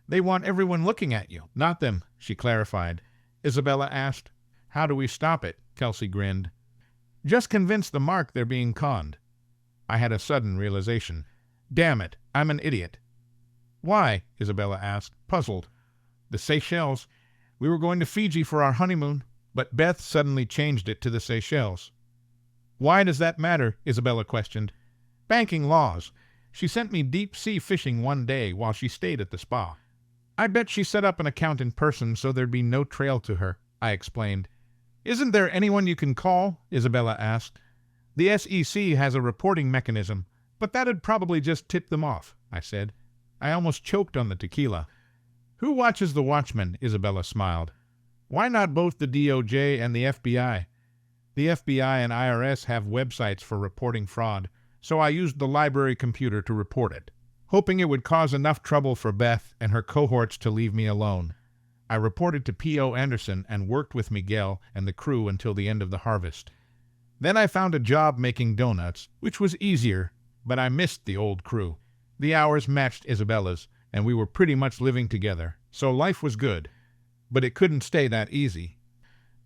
They want everyone looking at you, not them, she clarified. Isabella asked. How do we stop it? Kelsey grinned. Just convince the mark they're being conned. I had a sudden realization. Damn it, I'm an idiot. Why? Isabella asked, puzzled. The Seychelles. We were going to Fiji for our honeymoon, but Beth suddenly changed it to the Seychelles. Why does that matter? Isabella questioned. Banking laws. She sent me deep-sea fishing one day while she stayed at the spa. I bet she set up an account in person so there'd be no trail to her, I explained. Isn't there anyone you can call? Isabella asked. The SEC has a reporting mechanism, but that'd probably just tip them off, I said. I almost choked on the tequila. Who watches the Watchmen? Isabella smiled. Why not both the DOJ and the FBI? The FBI and IRS have websites for reporting fraud, so I used the library computer to report it, hoping it would cause enough trouble for Beth and her cohorts to leave me alone. I reported to P.O. Anderson and worked with Miguel and the crew until the end of the harvest. Then I found a job making donuts, which was easier, but I missed the old crew. The hours matched Isabella's, and we were pretty much living together, so life was good. But it couldn't stay that easy.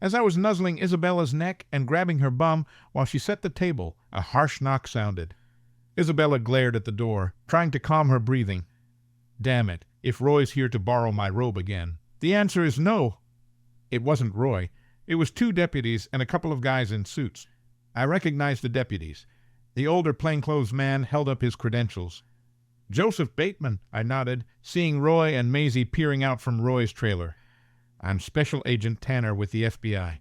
As I was nuzzling Isabella's neck and grabbing her bum while she set the table, a harsh knock sounded. Isabella glared at the door, trying to calm her breathing. Damn it, if Roy's here to borrow my robe again. The answer is no. It wasn't Roy. It was 2 deputies and a couple of guys in suits. I recognized the deputies. The older plainclothes man held up his credentials. Joseph Bateman, I nodded, seeing Roy and Maisie peering out from Roy's trailer. I'm Special Agent Tanner with the FBI.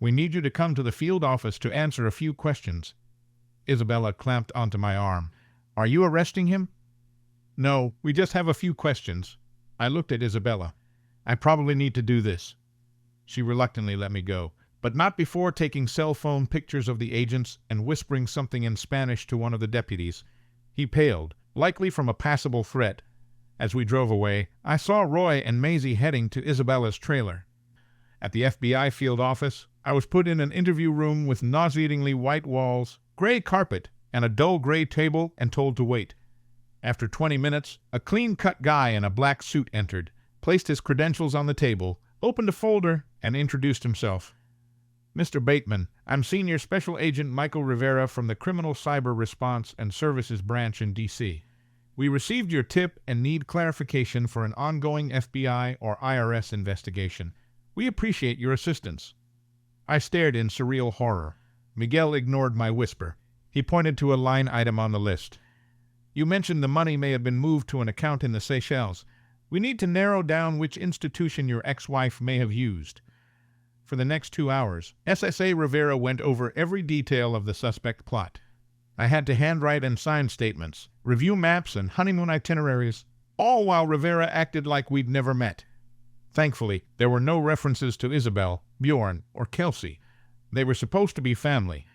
We need you to come to the field office to answer a few questions. Isabella clamped onto my arm. Are you arresting him? No, we just have a few questions. I looked at Isabella. I probably need to do this. She reluctantly let me go, but not before taking cell phone pictures of the agents and whispering something in Spanish to one of the deputies. He paled, likely from a passable threat. As we drove away, I saw Roy and Maisie heading to Isabella's trailer. At the FBI field office, I was put in an interview room with nauseatingly white walls, gray carpet, and a dull gray table and told to wait. After 20 minutes, a clean-cut guy in a black suit entered, placed his credentials on the table, opened a folder, and introduced himself. Mr. Bateman, I'm Senior Special Agent Michael Rivera from the Criminal Cyber Response and Services Branch in D.C. We received your tip and need clarification for an ongoing FBI or IRS investigation. We appreciate your assistance. I stared in surreal horror. Miguel ignored my whisper. He pointed to a line item on the list. You mentioned the money may have been moved to an account in the Seychelles. We need to narrow down which institution your ex-wife may have used. For the next 2 hours, SSA Rivera went over every detail of the suspect plot. I had to handwrite and sign statements, review maps and honeymoon itineraries, all while Rivera acted like we'd never met. Thankfully, there were no references to Isabel, Bjorn, or Kelsey. They were supposed to be family.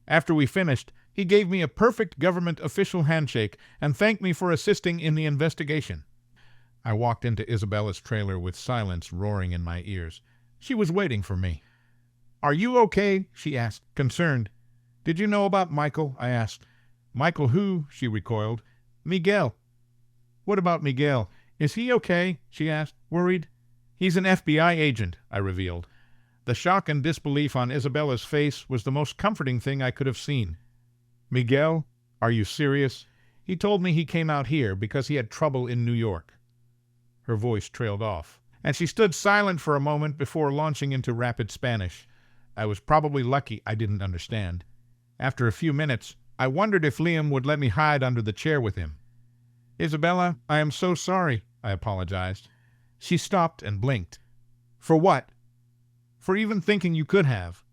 After we finished, he gave me a perfect government official handshake and thanked me for assisting in the investigation. I walked into Isabella's trailer with silence roaring in my ears. She was waiting for me. Are you okay? She asked, concerned. Did you know about Michael? I asked. Michael who? She recoiled. Miguel. What about Miguel? Is he okay? She asked, worried. He's an FBI agent, I revealed. The shock and disbelief on Isabella's face was the most comforting thing I could have seen. Miguel? Are you serious? He told me he came out here because he had trouble in New York. Her voice trailed off, and she stood silent for a moment before launching into rapid Spanish. I was probably lucky I didn't understand. After a few minutes, I wondered if Liam would let me hide under the chair with him. Isabella, I am so sorry, I apologized. She stopped and blinked. For what? For even thinking you could have.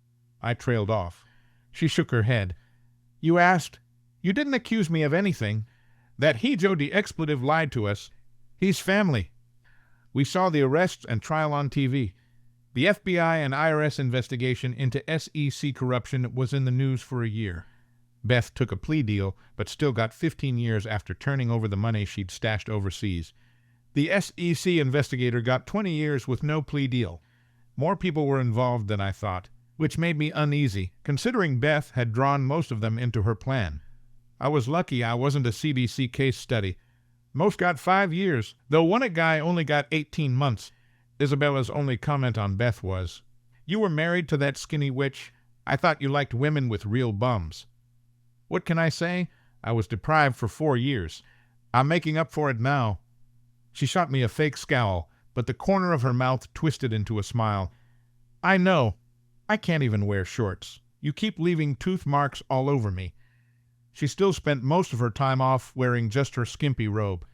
I trailed off. She shook her head. You asked. You didn't accuse me of anything. That Hijo the expletive lied to us. He's family. We saw the arrests and trial on TV. The FBI and IRS investigation into SEC corruption was in the news for a year. Beth took a plea deal, but still got 15 years after turning over the money she'd stashed overseas. The SEC investigator got 20 years with no plea deal. More people were involved than I thought, which made me uneasy, considering Beth had drawn most of them into her plan. I was lucky I wasn't a CDC case study. Most got 5 years, though one guy only got 18 months. Isabella's only comment on Beth was, "You were married to that skinny witch? I thought you liked women with real bums." What can I say? I was deprived for 4 years. I'm making up for it now. She shot me a fake scowl, but the corner of her mouth twisted into a smile. I know. I can't even wear shorts. You keep leaving tooth marks all over me. She still spent most of her time off wearing just her skimpy robe.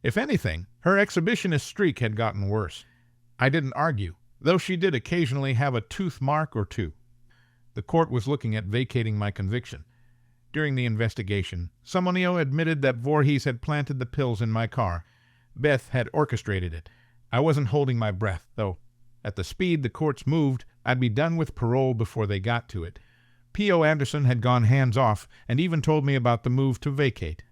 If anything, her exhibitionist streak had gotten worse. I didn't argue, though she did occasionally have a tooth mark or two. The court was looking at vacating my conviction. During the investigation, Samonio admitted that Voorhees had planted the pills in my car. Beth had orchestrated it. I wasn't holding my breath, though. At the speed the courts moved, I'd be done with parole before they got to it. P.O. Anderson had gone hands-off and even told me about the move to vacate.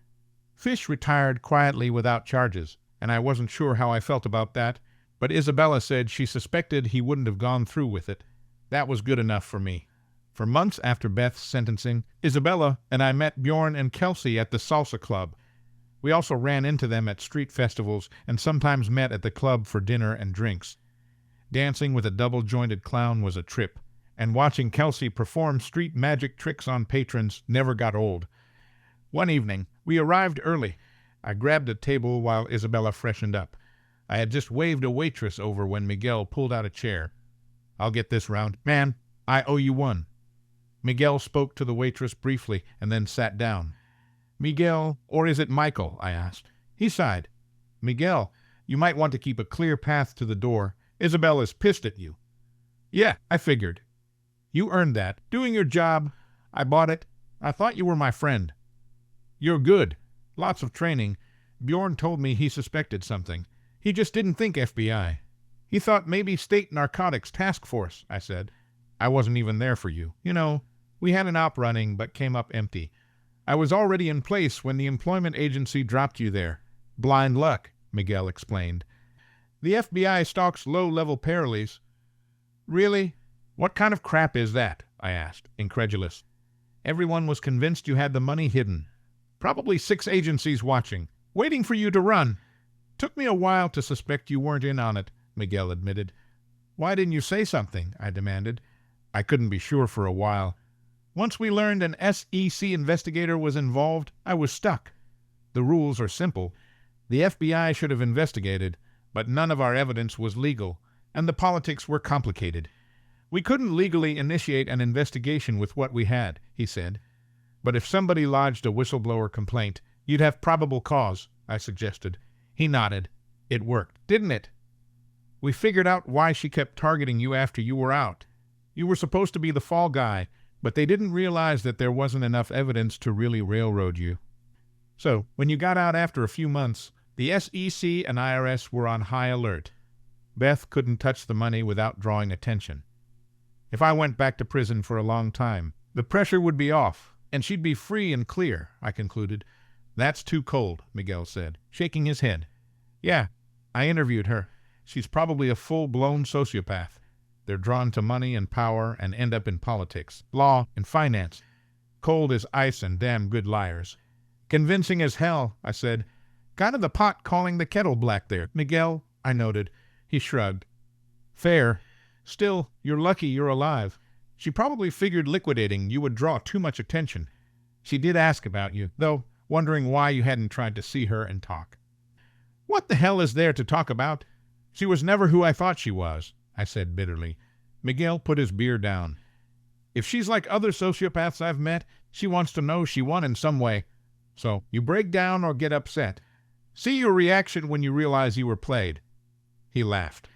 Fish retired quietly without charges, and I wasn't sure how I felt about that, but Isabella said she suspected he wouldn't have gone through with it. That was good enough for me. For months after Beth's sentencing, Isabella and I met Bjorn and Kelsey at the salsa club. We also ran into them at street festivals and sometimes met at the club for dinner and drinks. Dancing with a double-jointed clown was a trip, and watching Kelsey perform street magic tricks on patrons never got old. One evening, we arrived early. I grabbed a table while Isabella freshened up. I had just waved a waitress over when Miguel pulled out a chair. "I'll get this round. Man, I owe you one." Miguel spoke to the waitress briefly and then sat down. "Miguel, or is it Michael?" I asked. He sighed. "Miguel, you might want to keep a clear path to the door. Isabella's pissed at you." "Yeah, I figured." "You earned that. Doing your job. I bought it. I thought you were my friend." "You're good. Lots of training. Bjorn told me he suspected something. He just didn't think FBI. He thought maybe State Narcotics Task Force," I said. "I wasn't even there for you. You know, we had an op running but came up empty. I was already in place when the employment agency dropped you there." "Blind luck," Miguel explained. "The FBI stalks low-level parolees." "Really? What kind of crap is that?" I asked, incredulous. "Everyone was convinced you had the money hidden. Probably 6 agencies watching, waiting for you to run." "Took me a while to suspect you weren't in on it," Miguel admitted. "Why didn't you say something?" I demanded. "I couldn't be sure for a while. Once we learned an SEC investigator was involved, I was stuck. The rules are simple. The FBI should have investigated, but none of our evidence was legal, and the politics were complicated. We couldn't legally initiate an investigation with what we had," he said. "But if somebody lodged a whistleblower complaint, you'd have probable cause," I suggested. He nodded. "It worked, didn't it? We figured out why she kept targeting you after you were out. You were supposed to be the fall guy, but they didn't realize that there wasn't enough evidence to really railroad you. So, when you got out after a few months, the SEC and IRS were on high alert. Beth couldn't touch the money without drawing attention. If I went back to prison for a long time, the pressure would be off, and she'd be free and clear," I concluded. "That's too cold," Miguel said, shaking his head. "Yeah, I interviewed her. She's probably a full-blown sociopath. They're drawn to money and power and end up in politics, law, and finance. Cold as ice and damn good liars." "Convincing as hell," I said. "Kind of the pot calling the kettle black there, Miguel," I noted. He shrugged. "Fair. Still, you're lucky you're alive. She probably figured liquidating you would draw too much attention. She did ask about you, though, wondering why you hadn't tried to see her and talk." "What the hell is there to talk about? She was never who I thought she was," I said bitterly. Miguel put his beer down. "If she's like other sociopaths I've met, she wants to know she won in some way. So you break down or get upset. See your reaction when you realize you were played." He laughed.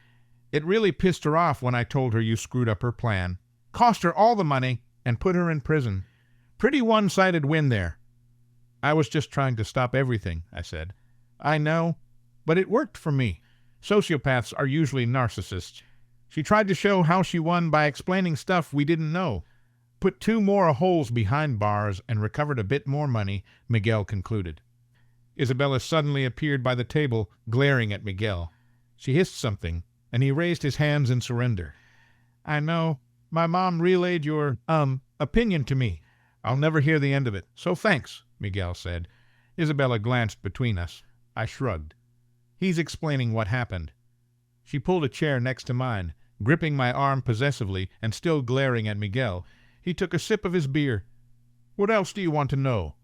"It really pissed her off when I told her you screwed up her plan. Cost her all the money and put her in prison. Pretty one-sided win there." "I was just trying to stop everything," I said. "I know, but it worked for me. Sociopaths are usually narcissists. She tried to show how she won by explaining stuff we didn't know. Put 2 more holes behind bars and recovered a bit more money," Miguel concluded. Isabella suddenly appeared by the table, glaring at Miguel. She hissed something, and he raised his hands in surrender. "I know. My mom relayed your, opinion to me. I'll never hear the end of it, so thanks," Miguel said. Isabella glanced between us. I shrugged. "He's explaining what happened." She pulled a chair next to mine, gripping my arm possessively and still glaring at Miguel. He took a sip of his beer. "What else do you want to know?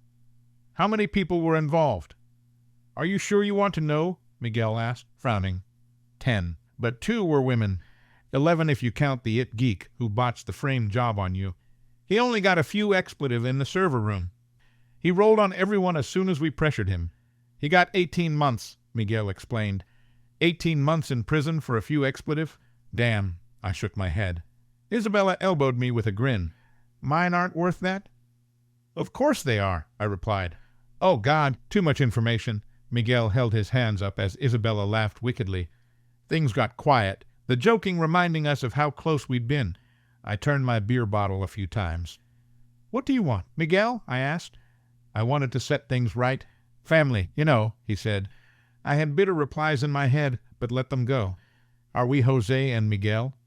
How many people were involved?" "Are you sure you want to know?" Miguel asked, frowning. 10, but 2 were women. 11 if you count the it geek who botched the frame job on you. He only got a few expletive in the server room. He rolled on everyone as soon as we pressured him. He got 18 months, Miguel explained. 18 months in prison for a few expletive? Damn, I shook my head. Isabella elbowed me with a grin. "Mine aren't worth that?" "Of course they are," I replied. "Oh, God, too much information. Miguel held his hands up as Isabella laughed wickedly. Things got quiet, the joking reminding us of how close we'd been. I turned my beer bottle a few times. "What do you want, Miguel?" I asked. I wanted to set things right. "Family, you know," he said. I had bitter replies in my head, but let them go. "Are we Jose and Miguel?"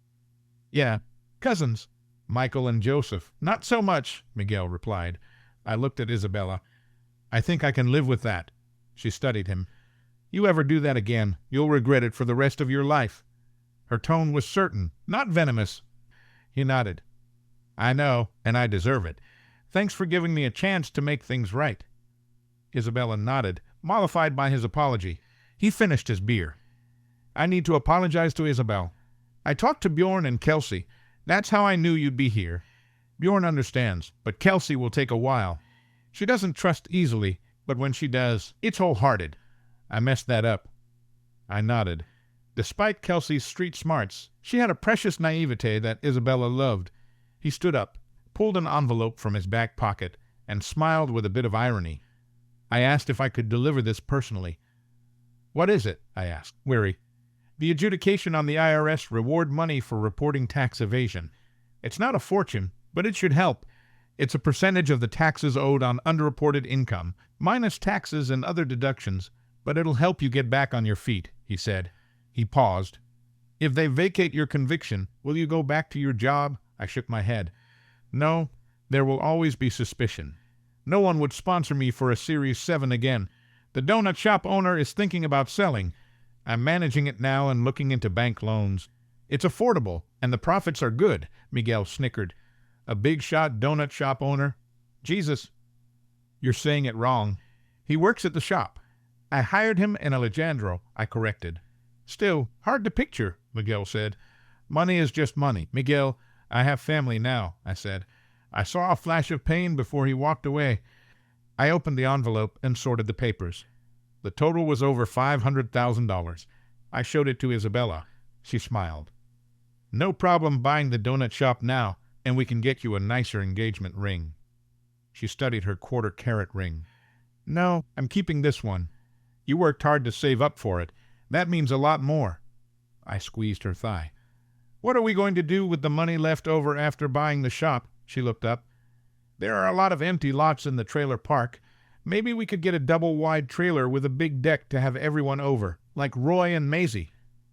"Yeah, cousins. Michael and Joseph." "Not so much," Miguel replied. I looked at Isabella. "I think I can live with that." She studied him. "You ever do that again, you'll regret it for the rest of your life." Her tone was certain, not venomous. He nodded. "I know, and I deserve it. Thanks for giving me a chance to make things right." Isabella nodded, mollified by his apology. He finished his beer. "I need to apologize to Isabel. I talked to Bjorn and Kelsey. That's how I knew you'd be here. Bjorn understands, but Kelsey will take a while. She doesn't trust easily, but when she does, it's wholehearted. I messed that up." I nodded. Despite Kelsey's street smarts, she had a precious naivete that Isabella loved. He stood up, pulled an envelope from his back pocket, and smiled with a bit of irony. I asked if I could deliver this personally. "What is it?" I asked, weary. "The adjudication on the IRS reward money for reporting tax evasion. It's not a fortune, but it should help. It's a percentage of the taxes owed on underreported income, minus taxes and other deductions, but it'll help you get back on your feet," he said. He paused. "If they vacate your conviction, will you go back to your job?" I shook my head. "No, there will always be suspicion. No one would sponsor me for a Series 7 again. The donut shop owner is thinking about selling. I'm managing it now and looking into bank loans. It's affordable, and the profits are good," Miguel snickered. "A big-shot donut shop owner? Jesus." "You're saying it wrong. He works at the shop. I hired him in Alejandro," I corrected. "Still, hard to picture," Miguel said. "Money is just money, Miguel. I have family now," I said. I saw a flash of pain before he walked away. I opened the envelope and sorted the papers. The total was over $500,000. I showed it to Isabella. She smiled. "No problem buying the donut shop now, and we can get you a nicer engagement ring." She studied her quarter-carat ring. "No, I'm keeping this one. You worked hard to save up for it. That means a lot more." I squeezed her thigh. "What are we going to do with the money left over after buying the shop?" She looked up. "There are a lot of empty lots in the trailer park. Maybe we could get a double-wide trailer with a big deck to have everyone over, like Roy and Maisie.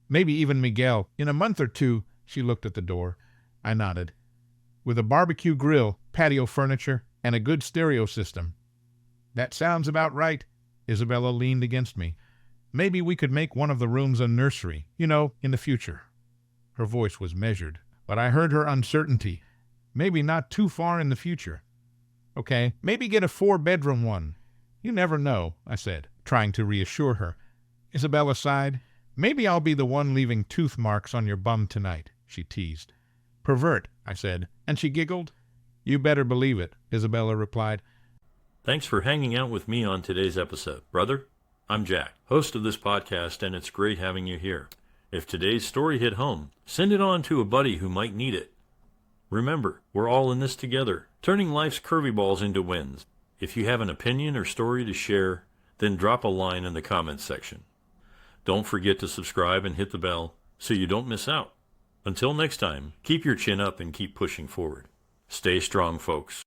Maybe even Miguel. In a month or two." She looked at the door. I nodded. "With a barbecue grill, patio furniture, and a good stereo system." "That sounds about right." Isabella leaned against me. "Maybe we could make one of the rooms a nursery, in the future." Her voice was measured, but I heard her uncertainty. "Maybe not too far in the future." "Okay, maybe get a 4-bedroom one." "You never know," I said, trying to reassure her. Isabella sighed. "Maybe I'll be the one leaving tooth marks on your bum tonight," she teased. "Pervert," I said, and she giggled. "You better believe it," Isabella replied. Thanks for hanging out with me on today's episode, brother. I'm Jack, host of this podcast, and it's great having you here. If today's story hit home, send it on to a buddy who might need it. Remember, we're all in this together, turning life's curvy balls into wins. If you have an opinion or story to share, then drop a line in the comments section. Don't forget to subscribe and hit the bell so you don't miss out. Until next time, keep your chin up and keep pushing forward. Stay strong, folks.